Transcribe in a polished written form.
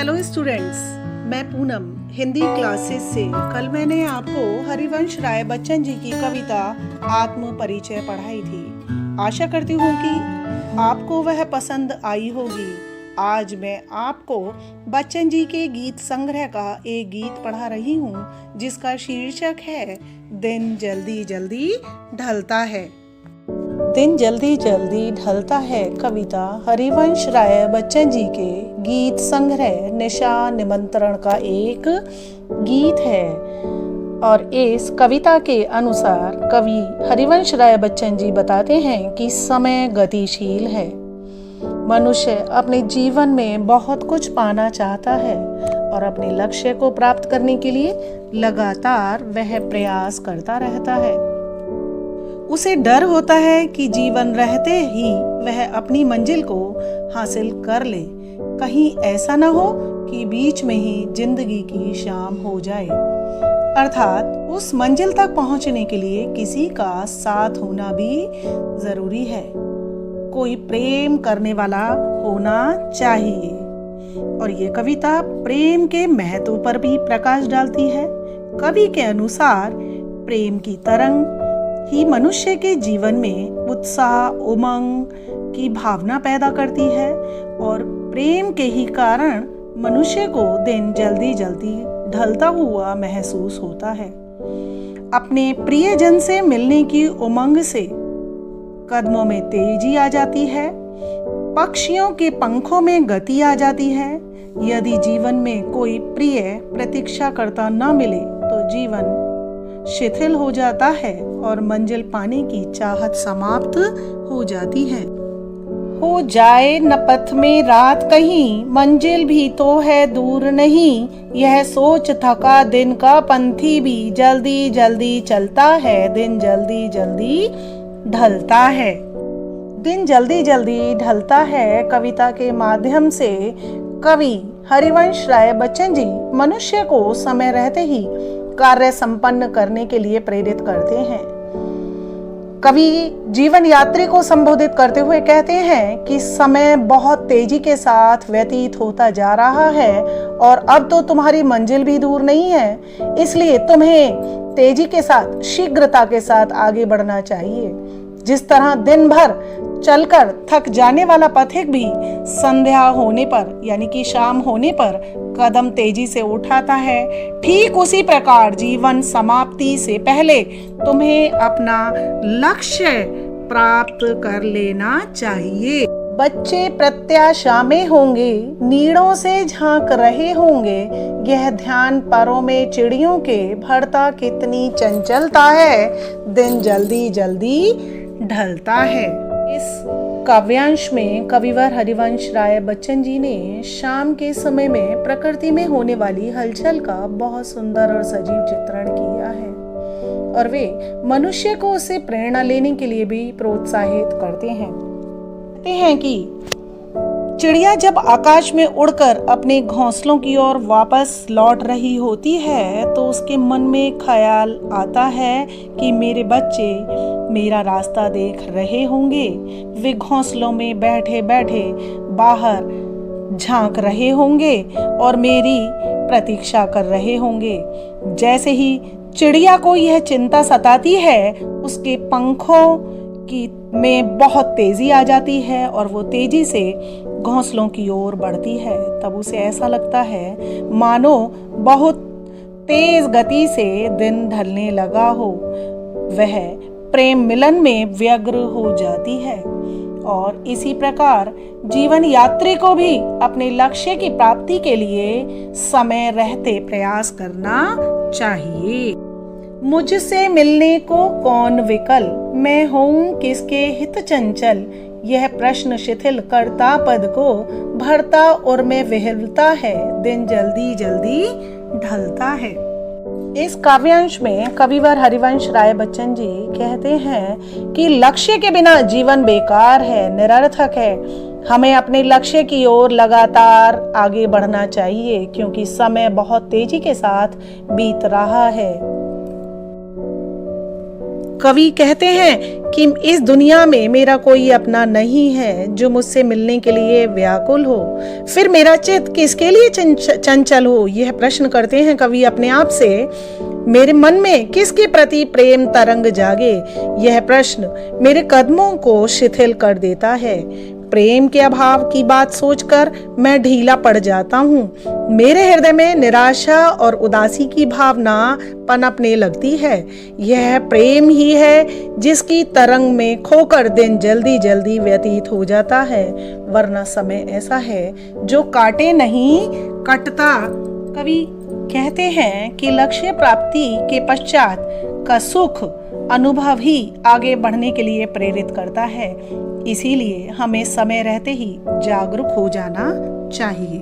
Hello students, मैं Poonam Hindi classes से। कल मैंने आपको हरिवंश राय बच्चन जी की कविता आत्म परिचय पढ़ाई थी। आशा करती हूँ कि आपको वह पसंद आई होगी। आज मैं आपको बच्चन जी के गीत संग्रह का एक गीत पढ़ा रही हूँ जिसका शीर्षक है दिन जल्दी जल्दी ढलता है। दिन जल्दी जल्दी ढलता है कविता हरिवंश राय बच्चन जी के गीत संग्रह निशा निमंत्रण का एक गीत है। और इस कविता के अनुसार कवि हरिवंश राय बच्चन जी बताते हैं कि समय गतिशील है। मनुष्य अपने जीवन में बहुत कुछ पाना चाहता है और अपने लक्ष्य को प्राप्त करने के लिए लगातार वह प्रयास करता रहता है। उसे डर होता है कि जीवन रहते ही वह अपनी मंजिल को हासिल कर ले। कहीं ऐसा न हो कि बीच में ही जिंदगी की शाम हो जाए। अर्थात उस मंजिल तक पहुंचने के लिए किसी का साथ होना भी जरूरी है। कोई प्रेम करने वाला होना चाहिए। और ये कविता प्रेम के महत्व पर भी प्रकाश डालती है। कवि के अनुसार प्रेम की तरंग ही मनुष्य के जीवन में उत्साह उमंग की भावना पैदा करती है और प्रेम के ही कारण मनुष्य को दिन जल्दी जल्दी ढलता हुआ महसूस होता है। अपने प्रियजन से मिलने की उमंग से कदमों में तेजी आ जाती है, पक्षियों के पंखों में गति आ जाती है। यदि जीवन में कोई प्रिय प्रतीक्षा करता न मिले तो जीवन शिथिल हो जाता है और मंजिल पाने की चाहत समाप्त हो जाती है। हो जाए न पथ में रात कहीं, मंजिल भी तो है दूर नहीं। यह सोच थका दिन का पंथी भी जल्दी जल्दी चलता है। दिन जल्दी जल्दी ढलता है। दिन जल्दी जल्दी ढलता है कविता के माध्यम से कवि हरिवंश राय बच्चन जी मनुष्य को समय रहते ही कार्य संपन्न करने के लिए प्रेरित करते हैं। कवि जीवन यात्री को संबोधित करते हुए कहते हैं कि समय बहुत तेजी के साथ व्यतीत होता जा रहा है और अब तो तुम्हारी मंजिल भी दूर नहीं है। इसलिए तुम्हें तेजी के साथ शीघ्रता के साथ आगे बढ़ना चाहिए। जिस तरह दिन भर चलकर थक जाने वाला पथिक भी संध्या होने पर यानी कि शाम होने पर कदम तेजी से उठाता है, ठीक उसी प्रकार जीवन समाप्ति से पहले तुम्हें अपना लक्ष्य प्राप्त कर लेना चाहिए। बच्चे प्रत्याशा में होंगे, नीड़ों से झांक रहे होंगे। यह ध्यान परों में चिड़ियों के भरता कितनी चंचलता है। दिन जल्दी जल्दी ढलता है। इस काव्यांश में कविवर हरिवंश राय बच्चन जी ने शाम के समय में प्रकृति में होने वाली हलचल का बहुत सुंदर और सजीव चित्रण किया है और वे मनुष्य को उससे प्रेरणा लेने के लिए भी प्रोत्साहित करते हैं। कहते हैं कि चिड़िया जब आकाश में उड़कर अपने घोंसलों की ओर वापस लौट रही होती है तो उसके मन में ख्याल आता है कि मेरे बच्चे मेरा रास्ता देख रहे होंगे। वे घोंसलों में बैठे बैठे बाहर झांक रहे होंगे और मेरी प्रतीक्षा कर रहे होंगे। जैसे ही चिड़िया को यह चिंता सताती है, उसके पंखों में बहुत तेजी आ जाती है और वो तेजी से घोंसलों की ओर बढ़ती है। तब उसे ऐसा लगता है मानो बहुत तेज गति से दिन ढलने लगा हो। वह प्रेम मिलन में व्यग्र हो जाती है और इसी प्रकार जीवन यात्री को भी अपने लक्ष्य की प्राप्ति के लिए समय रहते प्रयास करना चाहिए। मुझसे मिलने को कौन विकल, मैं हूँ किसके हित चंचल। यह प्रश्न शिथिल करता पद को भरता और में विहलता है। दिन जल्दी जल्दी ढलता है। इस काव्यांश में कविवर हरिवंश राय बच्चन जी कहते हैं कि लक्ष्य के बिना जीवन बेकार है, निरर्थक है। हमें अपने लक्ष्य की ओर लगातार आगे बढ़ना चाहिए क्योंकि समय बहुत तेजी के साथ बीत रहा है। कवि कहते हैं कि इस दुनिया में मेरा कोई अपना नहीं है जो मुझसे मिलने के लिए व्याकुल हो। फिर मेरा चित्त किसके लिए चंचल हो, यह प्रश्न करते हैं कवि अपने आप से। मेरे मन में किसके प्रति प्रेम तरंग जागे, यह प्रश्न मेरे कदमों को शिथिल कर देता है। प्रेम के अभाव की बात सोचकर मैं ढीला पड़ जाता हूँ। मेरे हृदय में निराशा और उदासी की भावना पनपने लगती है। यह प्रेम ही है जिसकी तरंग में खोकर दिन जल्दी जल्दी व्यतीत हो जाता है, वरना समय ऐसा है जो काटे नहीं कटता। कवि कहते हैं कि लक्ष्य प्राप्ति के पश्चात का सुख अनुभव ही आगे बढ़ने के लिए प्रेरित करता है। इसीलिए हमें समय रहते ही जागरूक हो जाना चाहिए।